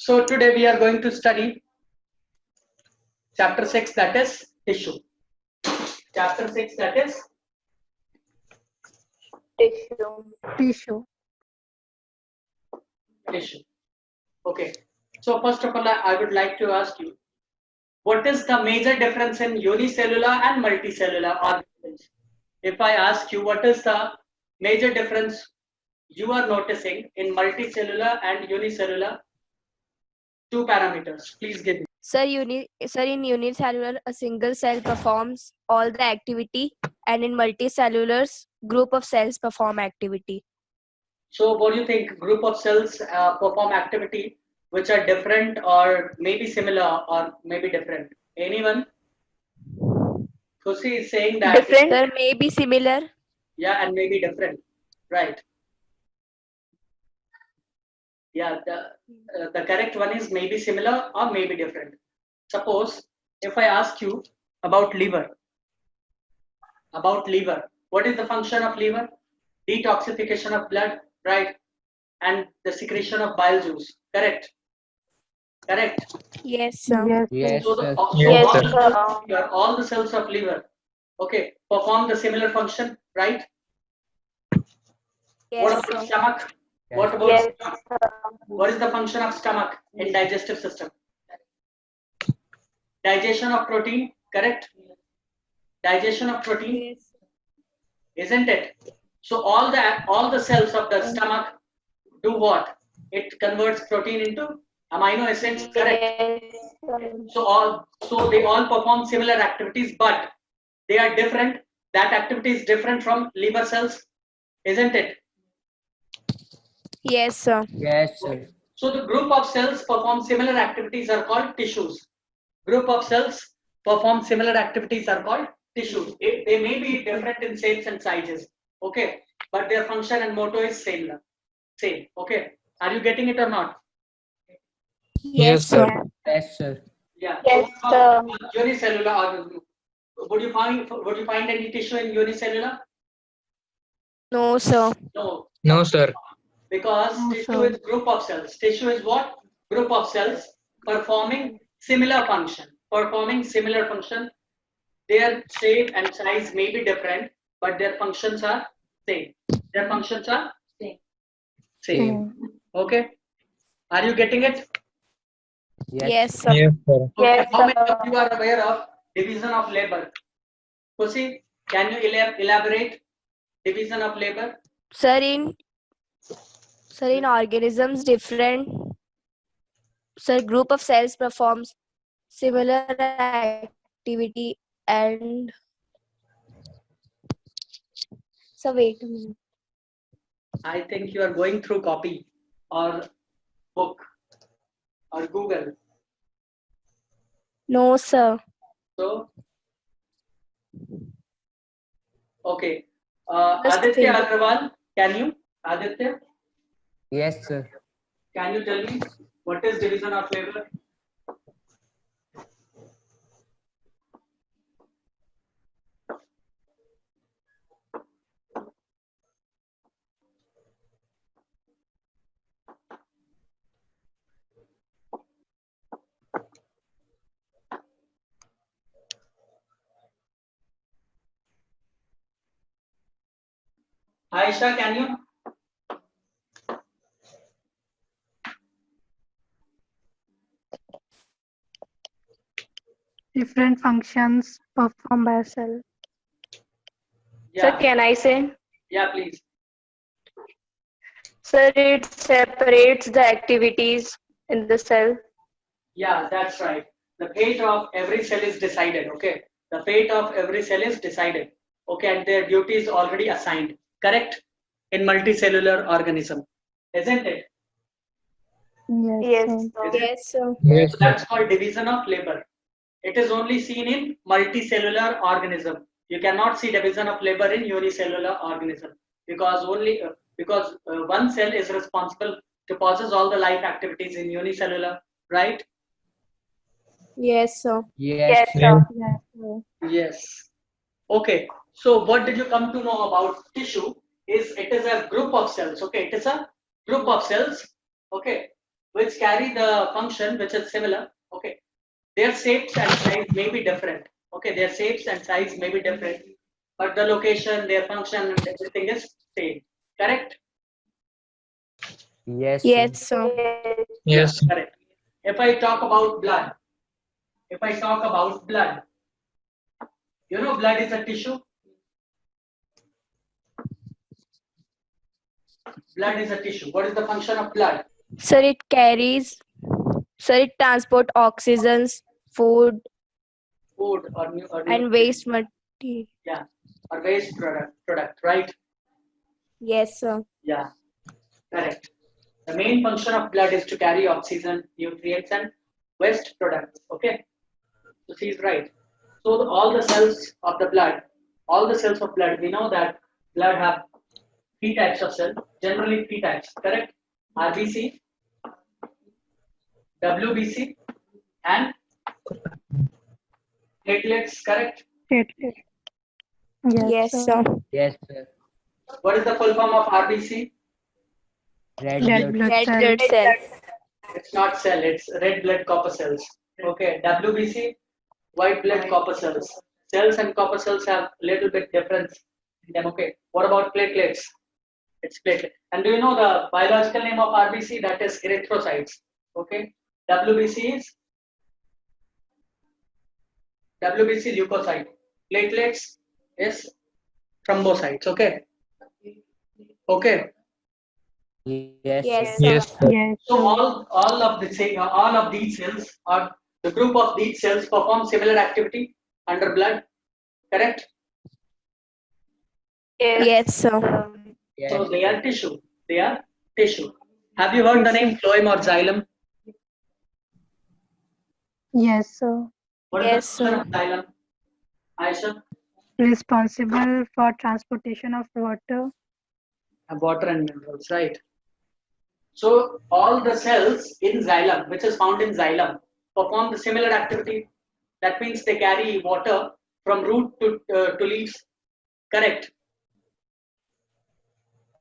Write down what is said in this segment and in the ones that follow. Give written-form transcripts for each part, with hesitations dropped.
So today we are going to study chapter 6, that is tissue. Chapter 6, that is Tissue. tissue. Okay. So first of all, I would like to ask you, what is the major difference in unicellular and multicellular organisms? If I ask you, what is the major difference you are noticing in multicellular and unicellular? Two parameters. Please give me. Sir, in unicellular, a single cell performs all the activity, and in multicellulars, group of cells perform activity. So what do you think? Group of cells perform activity which are different or maybe similar or maybe different? Anyone? Khushi is saying that Different. Sir, may be similar. yeah, and maybe different, right? Yeah, the correct one is maybe similar or maybe different. Suppose if I ask you about liver, what is the function of liver? Detoxification of blood, right? And the secretion of bile juice, correct? Correct. Yes, sir. Yes. Yes, So, sir. all the cells of liver, okay, perform the similar function, right? What Yes, about sir. stomach? Yes. What about stomach? What is the function of stomach in digestive system? Digestion of protein, correct? Digestion of protein, Yes. isn't it? So all the cells of the stomach do what? It converts protein into amino acids, correct? So they all perform similar activities, but they are different. That activity is different from liver cells, isn't it? Yes, sir. Yes, sir. So the group of cells perform similar activities are called tissues. Group of cells perform similar activities are called tissues. They may be different in shapes and sizes, okay, but their function and motto is same. Okay. Are you getting it or not? Yes, sir. Yes, sir. Yeah. Yes, So, sir. unicellular organism. Would you find any tissue in unicellular? No, sir. No. No, sir. Because No, tissue sir. is group of cells. Tissue is what? Group of cells performing similar function. Their shape and size may be different, but their functions are same. Same. Same. Okay. Are you getting it? Yes, sir. Yes, sir. Okay. Yes, How many sir. of you are aware of division of labor? Kusi, can you elaborate division of labor? Sir, in organisms, different group of cells performs similar activity and wait a minute. I think you are going through copy or book or Google. No, sir. So, okay. Just Aditya think. Agrawal, can you? Aditya, Yes, sir. can you tell me what is division of labor? Aisha, can you? Different functions performed by a cell. Yeah. Sir, can I say? Yeah, please. Sir, it separates the activities in the cell. Yeah, that's right. The fate of every cell is decided. Okay. The fate of every cell is decided. Okay, and their duty is already assigned. Correct? In multicellular organism, isn't it? Yes, Is it? Yes, sir. Yes, So that's called division of labor. It is only seen in multicellular organism. You cannot see division of labor in unicellular organism because one cell is responsible to possess all the life activities in unicellular, right? Yes, sir. Yes, sir. Yes, sir. Yes. Okay. So what did you come to know about tissue? It is a group of cells. Okay, it is a group of cells. Okay, which carry the function which is similar. Okay, their shapes and size may be different. Okay, their shapes and size may be different, but the location, their function, and everything is same. Correct? Yes, sir. Yes, sir. Yes. Correct. If I talk about blood, you know, blood is a tissue. Blood is a tissue. What is the function of blood? Sir, it transport oxygens, food, Food or and waste material. Yeah, or waste product, right? Yes, sir. Yeah, correct. The main function of blood is to carry oxygen, nutrients, and waste products. Okay, so she's right. So all the cells of blood, we know that blood have three types of cells, generally three types, correct? RBC, WBC, and platelets, correct? Yes, Yes, sir. Yes, sir. What is the full form of RBC? Red Red blood. blood Red cell. blood cell. It's not cell, it's red blood copper cells. Okay, WBC, white blood copper cells. Cells and copper cells have little bit difference in them. Okay, what about platelets? It's platelet. And do you know the biological name of RBC? That is erythrocytes. Okay, WBC is leukocyte. Platelets is thrombocytes. Okay. Okay. Yes, Yes, sir. Yes. Sir. Yes. So all of these cells or the group of these cells perform similar activity under blood, correct? Yes, sir. Yes. So they are tissue. They are tissue. Have you heard the name phloem or xylem? Yes, sir. What is Yes, the function sir. of xylem? Aisha? Responsible for transportation of water. Water and minerals, right? So all the cells in xylem, which is found in xylem, perform the similar activity. That means they carry water from root to leaves. Correct.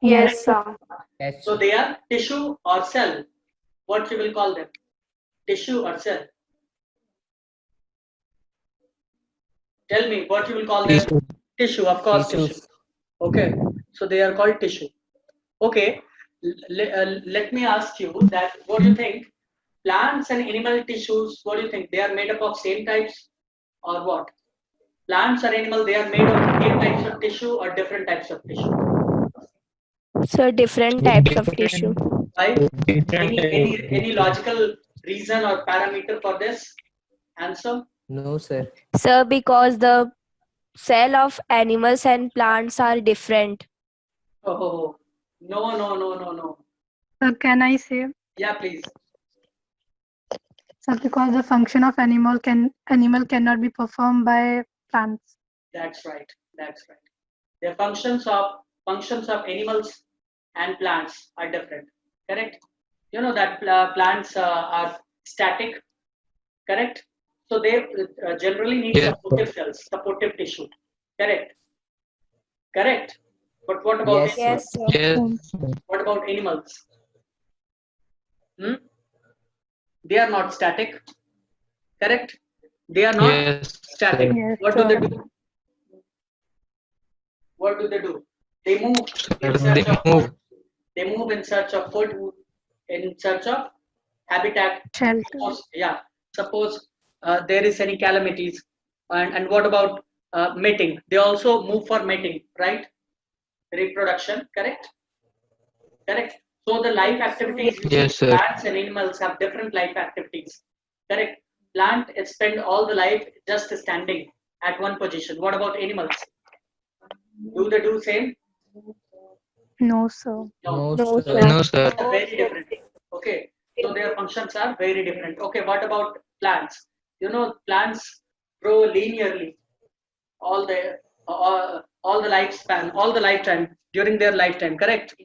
Yes, sir. Yes, So sir. they are tissue or cell. What you will call them? Tissue or cell? Tell me what you will call them. Tissue. Tissue, of course, Tissues. tissue. Okay. So they are called tissue. Okay. Let me ask you that. What do you think? Plants and animal tissues. What do you think? They are made up of same types or what? Plants or animal, they are made of same types of tissue or different types of tissue. So different types of tissue. Why? Different Any logical reason or parameter for this answer? No, sir. Sir, because the cell of animals and plants are different. Oh, no. So can I say? Yeah, please. So because the function of animal cannot be performed by plants. That's right. The functions of animals and plants are different. Correct. You know that plants are static. Correct. So they generally need Yes. supportive cells, supportive tissue. Correct. But what about Yes, sir. Yes, sir. Yes. what about animals? They are not static. Correct. They are not Yes. static. Yes, What do sir. they do? What do they do? They move in They search of move. food. They move in search of food, in search of habitat. Shelter. Suppose there is any calamities, and what about mating? They also move for mating, right? Reproduction, correct? So the life activities, you see, Yes, sir. plants and animals have different life activities, correct? Plant spend all the life just standing at one position. What about animals? Do they do same? No, sir. No, No, sir. sir. No, sir. Very different. Okay, so their functions are very different. Okay, what about plants? You know, plants grow linearly all the lifespan, all the lifetime, during their lifetime, correct?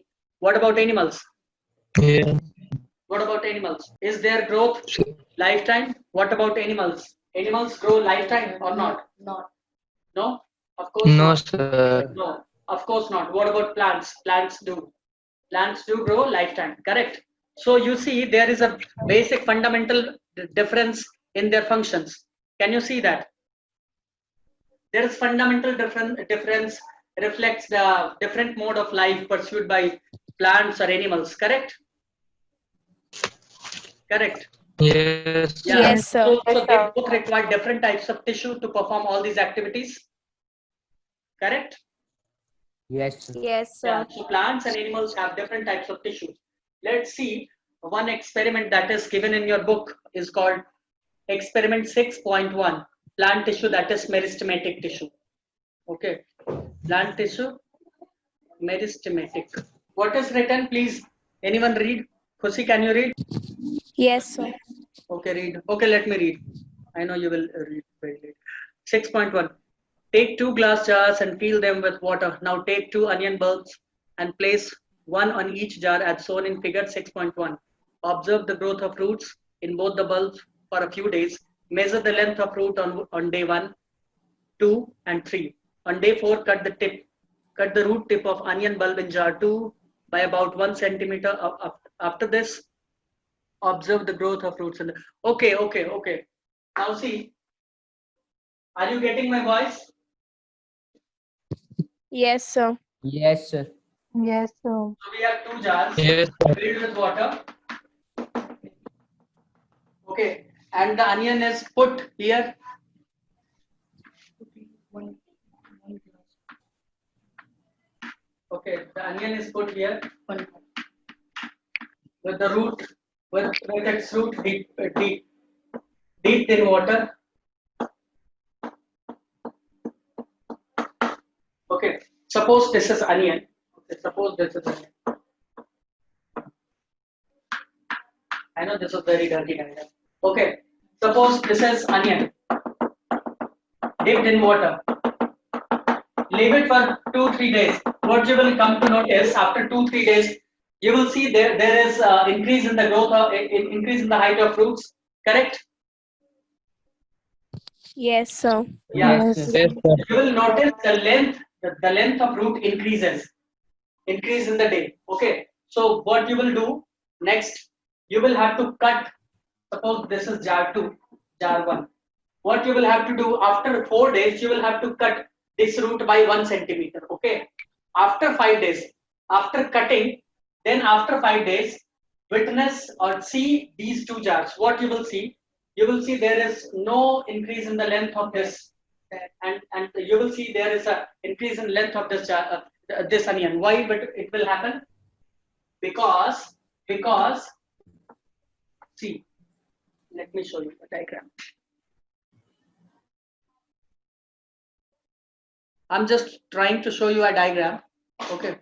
What about animals? Yeah. What about animals? Is their growth lifetime? What about animals? Animals grow lifetime or not? No, of course No, not. sir. No, of course not. What about plants? Plants do grow lifetime, correct? So you see there is a basic fundamental difference in their functions. Can you see that? There is fundamental difference reflects the different mode of life pursued by plants or animals, correct? Correct. Yes. Yeah. Yes, sir. So they both require different types of tissue to perform all these activities, correct? Yes, sir. Yes, Yeah. sir. So plants and animals have different types of tissues. Let's see one experiment that is given in your book is called experiment 6.1, plant tissue, that is meristematic tissue. Okay, plant tissue, meristematic. What is written? Please, anyone read? Khushi, can you read? Yes, sir. Okay, read. Okay, let me read. I know you will read very late. 6.1. Take 2 glass jars and fill them with water. Now take 2 onion bulbs and place one on each jar as shown in figure 6.1. Observe the growth of roots in both the bulbs for a few days. Measure the length of root on day 1, 2, and 3. On day 4, cut the root tip of onion bulb in jar 2 by about 1 centimeter. After this, observe the growth of roots. Okay. Now see, are you getting my voice? Yes, sir. Yes, sir. Yes, sir. So we have 2 jars Yes, sir. filled with water. Okay, and the onion is put here. Okay, the onion is put here with the root, with its root deep in water. Okay, suppose this is onion. Okay, suppose this is onion. I know this is very dirty diagram. Okay, suppose this is onion dipped in water. Leave it for 2-3 days. What you will come to notice after 2-3 days, you will see there is increase in the growth of increase in the height of roots. Correct? Yes, sir. Yeah. Yes. sir. Yes, sir. You will notice the length of root increase in the day. Okay. So what you will do next? You will have to cut. Suppose this is jar 2, jar 1. What you will have to do after 4 days, you will have to cut this root by 1 centimeter. Okay. After 5 days, after cutting, then after 5 days, witness or see these 2 jars. What you will see? You will see there is no increase in the length of this, and you will see there is a increase in length of this jar, this onion. Why? But it will happen because see. Let me show you the diagram. I'm just trying to show you a diagram. Okay.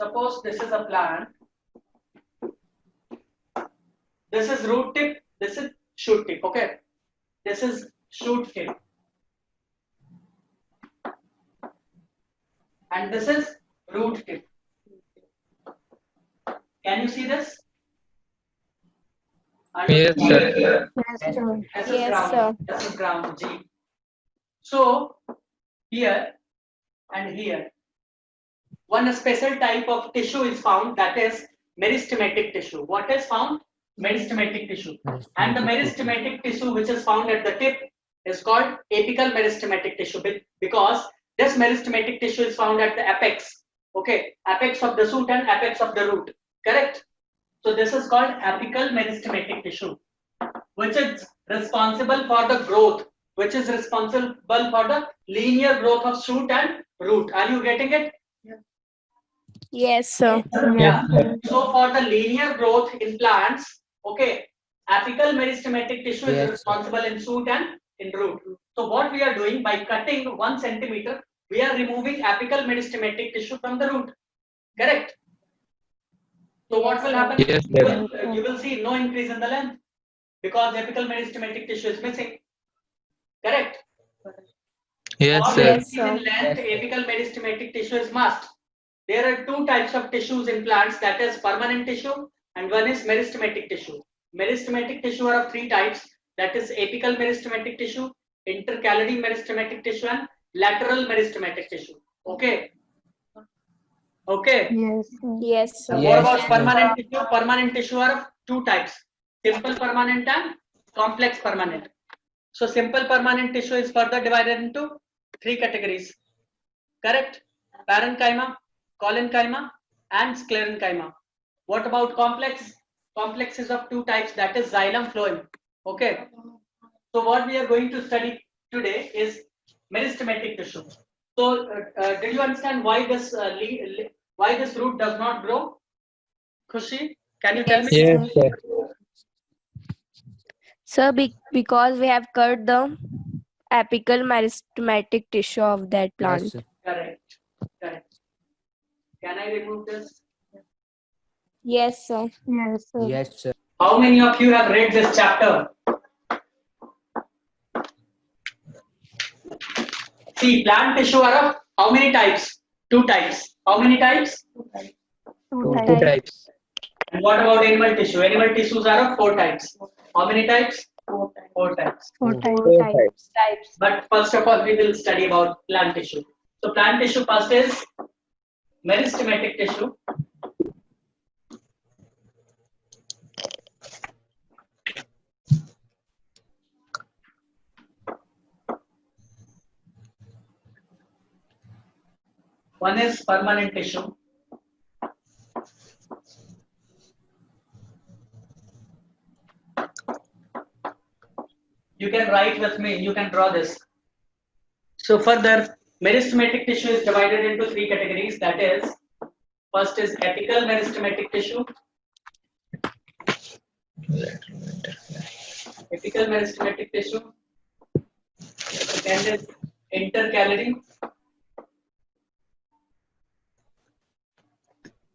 Suppose this is a plant. This is root tip. This is shoot tip. Okay. This is shoot tip. And this is root tip. Can you see this? Yes, sir. Yes, sir. This is Yes, ground. sir. This is ground G. So here and here, one special type of tissue is found, that is meristematic tissue. What is found? Meristematic tissue. And the meristematic tissue which is found at the tip is called apical meristematic tissue, because this meristematic tissue is found at the apex. Okay, apex of the shoot and apex of the root. Correct? So this is called apical meristematic tissue, which is responsible for the growth, which is responsible for the linear growth of shoot and root. Are you getting it? Yes, sir. Yeah. So for the linear growth in plants, okay, apical meristematic tissue is Yes, sir. responsible in shoot and in root. So what we are doing by cutting 1 centimeter, we are removing apical meristematic tissue from the root. Correct? So what will happen? Yes, sir. You will see no increase in the length because apical meristematic tissue is missing. Correct? Yes, For sir. Yes, increase in sir. length, Yes, sir. apical meristematic tissue is must. There are 2 types of tissues in plants, that is permanent tissue and one is meristematic tissue. Meristematic tissue are of 3 types, that is apical meristematic tissue, intercalary meristematic tissue and lateral meristematic tissue. Okay. Okay. Yes, sir. Yes, sir. What Yes, about sir. permanent tissue? Permanent tissue are of two types: simple permanent and complex permanent. So simple permanent tissue is further divided into three categories. Correct? Parenchyma, collenchyma, and sclerenchyma. What about complex? Complex is of two types, that is xylem phloem. Okay. So what we are going to study today is meristematic tissue. So did you understand why why this root does not grow? Khushi, can you tell me? Yes, Yes, sir. sir. Sir, because we have cut the apical meristematic tissue of that Yes, plant. sir. Correct. Correct. Can I remove this? Yes, sir. Yes, sir. Yes, sir. How many of you have read this chapter? See, plant tissue are of how many types? Two types. How many types? Two Two types. Two Type. types. And what about animal tissue? Animal tissues are of four types. How many types? Four types. Four Four. types. Four Four types. Types. But first of all, we will study about plant tissue. So plant tissue first is meristematic tissue. One is permanent tissue. You can write with me, you can draw this. So further, meristematic tissue is divided into three categories. That is, first is apical meristematic tissue. Apical meristematic tissue. Second is intercalary.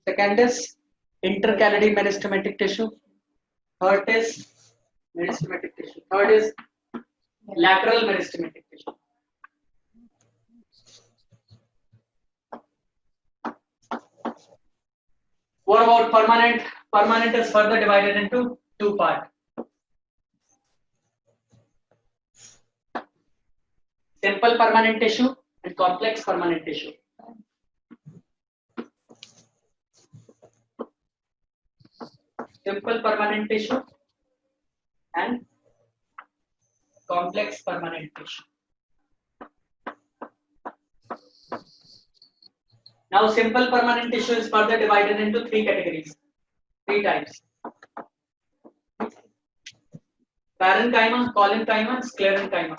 Second is intercalary meristematic tissue. Third is meristematic tissue. Third is lateral meristematic tissue. What about permanent? Permanent is further divided into two parts. Simple permanent tissue and complex permanent tissue. Simple permanent tissue and complex permanent tissue. Now, simple permanent tissue is further divided into three categories, three types: parenchyma, collenchyma, and sclerenchyma.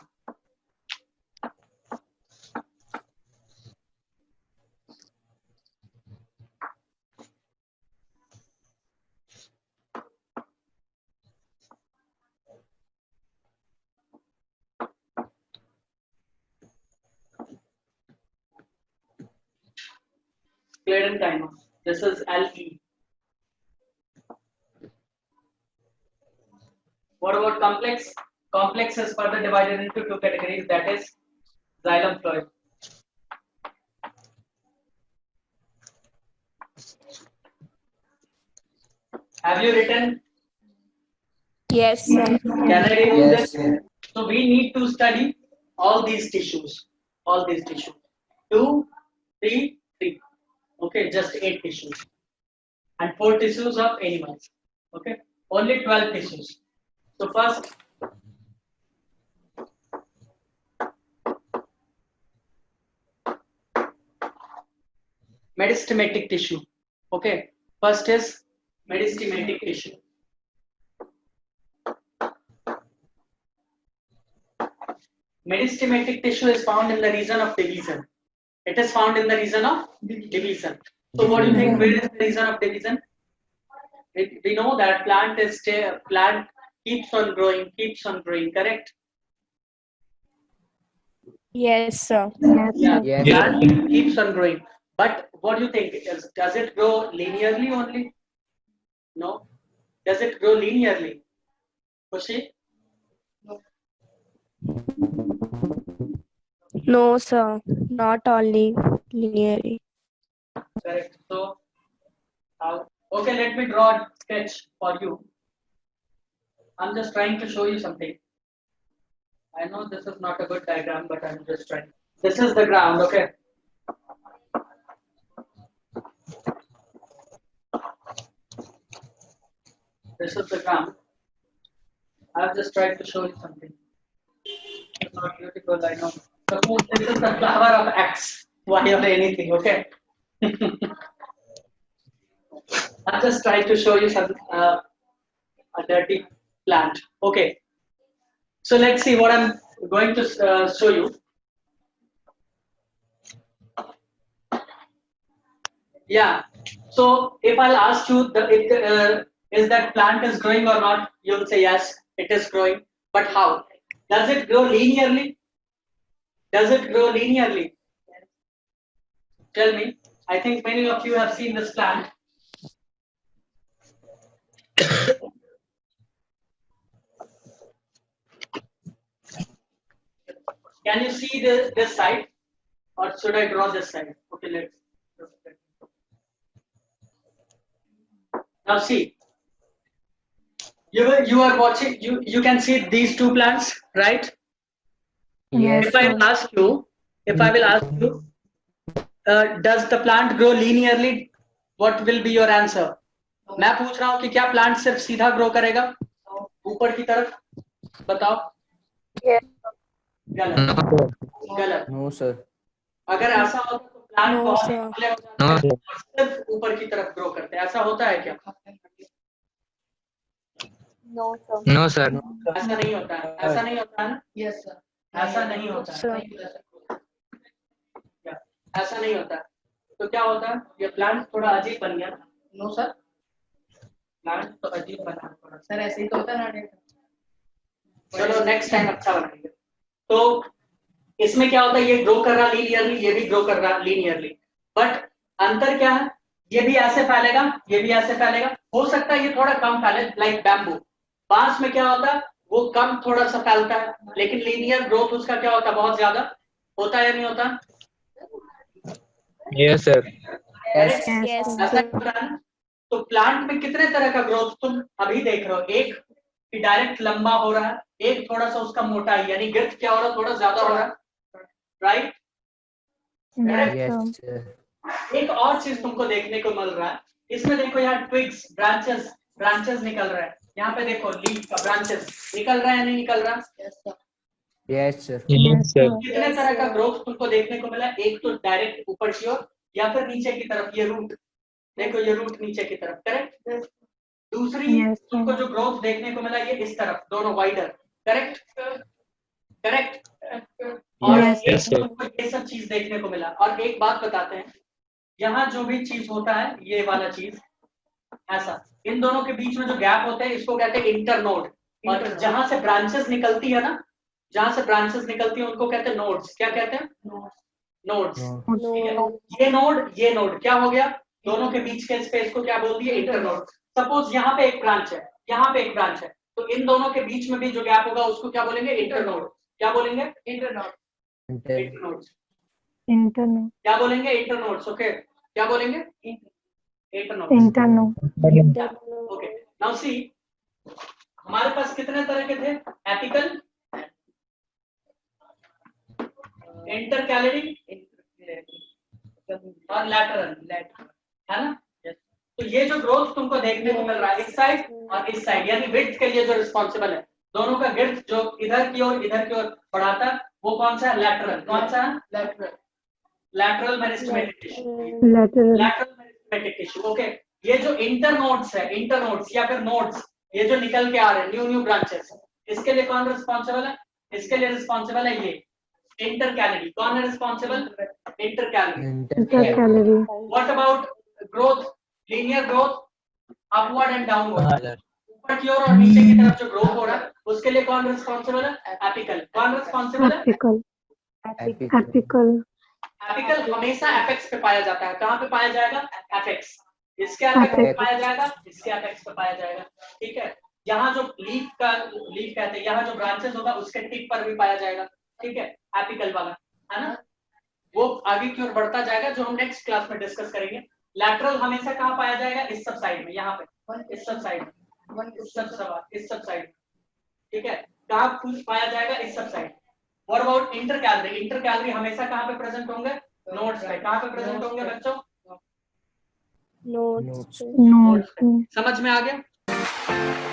Sclerenchyma. This is LE. What about complex? Complex is further divided into two categories, that is xylem phloem. Have you written? Yes, sir. Can I remove Yes, this? sir. So we need to study all these tissues. All these tissues. 2, 3, 3. Okay, just 8 tissues. And 4 tissues of animals. Okay, only 12 tissues. So first, meristematic tissue. Okay, first is meristematic tissue. Meristematic tissue is found in the region of division. It is found in the region of division. So what do you think? Where is the region of division? We know that plant keeps on growing. Correct? Yes, sir. Yes, Yeah, sir. Yes, plant sir. keeps on growing. But what do you think? Does it grow linearly only? No. Does it grow linearly? Khushi? No, sir. Not only linearly. Correct. So, okay, let me draw a sketch for you. I'm just trying to show you something. I know this is not a good diagram, but I'm just trying. This is the ground, okay? this is the ground. I've just tried to show you something. It's not beautiful, I know. Suppose this is the flower of X, Y or anything, okay? I've just tried to show you some a dirty plant. Okay. So let's see what I'm going to show you. Yeah. So if I'll ask you, is that plant is growing or not? You'll say yes, it is growing. But how? Does it grow linearly? Does it grow linearly? Tell me. I think many of you have seen this plant. Can you see this side, or should I draw this side? Okay, let's. Now see. You are watching. You can see these two plants, right? Yes, If I will ask you, does the plant grow linearly? What will be your answer? मैं पूछ रहा हूँ कि क्या plant सिर्फ सीधा grow करेगा ऊपर की तरफ? बताओ. गलत. गलत. no, sir. अगर ऐसा होता तो प्लांट No, बहुत sir. पतले हो जाते हैं और सिर्फ ऊपर की तरफ ग्रो करते हैं. ऐसा होता है क्या? No, sir. No, sir. ऐसा नहीं होता है. ऐसा नहीं होता है ना? Yes, sir. ऐसा नहीं होता Sir. है. ऐसा नहीं होता है. तो क्या होता है? ये प्लांट थोड़ा अजीब बन गया. No, sir. प्लांट तो अजीब बना थोड़ा. Sir, ऐसे ही तो होता है ना. चलो नेक्स्ट टाइम अच्छा बनाएंगे. तो इसमें क्या होता है? ये ग्रो कर रहा लीनियरली, ये भी ग्रो कर रहा लीनियरली. बट अंतर क्या है? ये भी ऐसे फैलेगा, ये भी ऐसे फैलेगा. हो सकता है ये थोड़ा कम फैले, लाइक बैम्बू. बांस में क्या होता है? वो कम थोड़ा सा फैलता है, लेकिन लीनियर ग्रोथ उसका क्या होता है? बहुत ज्यादा होता है या नहीं होता? Yes, sir. Yes. Yes. ऐसा होता है ना. तो प्लांट में कितने तरह का ग्रोथ तुम अभी देख रहे हो? एक कि डायरेक्ट लंबा हो रहा है, एक थोड़ा सा उसका मोटा है, यानी गिर्थ क्या हो रहा है? थोड़ा ज्यादा हो रहा है, राइट? Yes, sir. एक और चीज तुमको देखने को मिल रहा है. इसमें देखो यहाँ ट्विग्स, ब्रांचेस निकल रहा है. यहाँ पे देखो लीफ का ब्रांचेस निकल रहा है या नहीं निकल रहा? Yes, sir. Yes, sir. कितने तरह का ग्रोथ तुमको देखने को मिला? एक तो डायरेक्ट ऊपर की ओर या फिर नीचे की तरफ. ये रूट देखो, ये रूट नीचे की तरफ, करेक्ट. दूसरी Yes, sir. तुमको जो ग्रोथ देखने को मिला ये इस तरफ, दोनों वाइडर, करेक्ट. करेक्ट. और Yes, एक sir. तुमको ये सब चीज देखने को मिला. और एक बात बताते हैं, यहाँ जो भी चीज होता है, ये वाला चीज ऐसा, इन दोनों के बीच में जो गैप होते हैं इसको कहते हैं इंटरनोड. और जहां से ब्रांचेस निकलती है ना, जहां से ब्रांचेस निकलती है उनको कहते हैं नोड्स. क्या कहते हैं? नोड्स. No. ये नोड क्या हो गया? दोनों के बीच के स्पेस को क्या बोल दिए? इंटरनोड. सपोज यहाँ पे एक ब्रांच है, यहाँ पे एक ब्रांच है, तो इन दोनों के बीच में भी जो गैप होगा उसको क्या बोलेंगे? इंटरनोड. क्या बोलेंगे? Internode. इंटरनोड्स. Internal. क्या बोलेंगे? इंटरनोड्स. ओके. क्या बोलेंगे? Internodes. Internal. Okay. Now see, हमारे पास कितने तरह के थे? एपिकल, इंटरकैलरी और लैटरल, है ना? तो ये जो ग्रोथ तुमको देखने को मिल रहा है इस साइड और इस साइड, यानी विड्थ के लिए जो रिस्पॉन्सिबल है, दोनों का गिर्थ जो इधर की ओर बढ़ाता है, वो कौन सा है? लैटरल. कौन सा है? Lateral. Lateral meristematic tissue. Lateral. Lateral meristematic tissue. Okay. ये जो इंटरनोड्स है, इंटरनोड्स या फिर नोड्स, ये जो निकल के आ रहे हैं न्यू ब्रांचेस, इसके लिए कौन रिस्पॉन्सिबल है? इसके लिए रिस्पॉन्सिबल है ये इंटरकैलरी. कौन है responsible? Intercalary. Intercalary. What about growth? Linear growth, upward and downward, ऊपर की ओर और नीचे की तरफ जो ग्रोथ हो रहा है उसके लिए कौन रिस्पॉन्सिबल है? एपिकल. कौन रिस्पॉन्सिबल है? Apical. Apical. एपिकल हमेशा एपेक्स पे पाया जाता है. कहाँ पे पाया जाएगा? एपेक्स. इसके एपेक्स पे पाया जाएगा, इसके एपेक्स पे पाया जाएगा. ठीक है. यहाँ जो लीफ कहते हैं, यहाँ जो ब्रांचेस होगा उसके टिप पर भी पाया जाएगा. ठीक है. एपिकल वाला, है ना? वो आगे की ओर बढ़ता जाएगा, जो हम नेक्स्ट क्लास में डिस्कस करेंगे. लैटरल हमेशा कहाँ पाया जाएगा? इस सब साइड में, यहाँ पे, इस सब साइड में, इस सब साइड में. ठीक है. कहाँ पाया जाएगा? इस सब side. What about intercalary? Intercalary हमेशा कहाँ पे प्रेजेंट होंगे? नोड्स पे. कहाँ पे प्रेजेंट होंगे बच्चों? Nodes. Nodes. समझ में आ गया? Bye.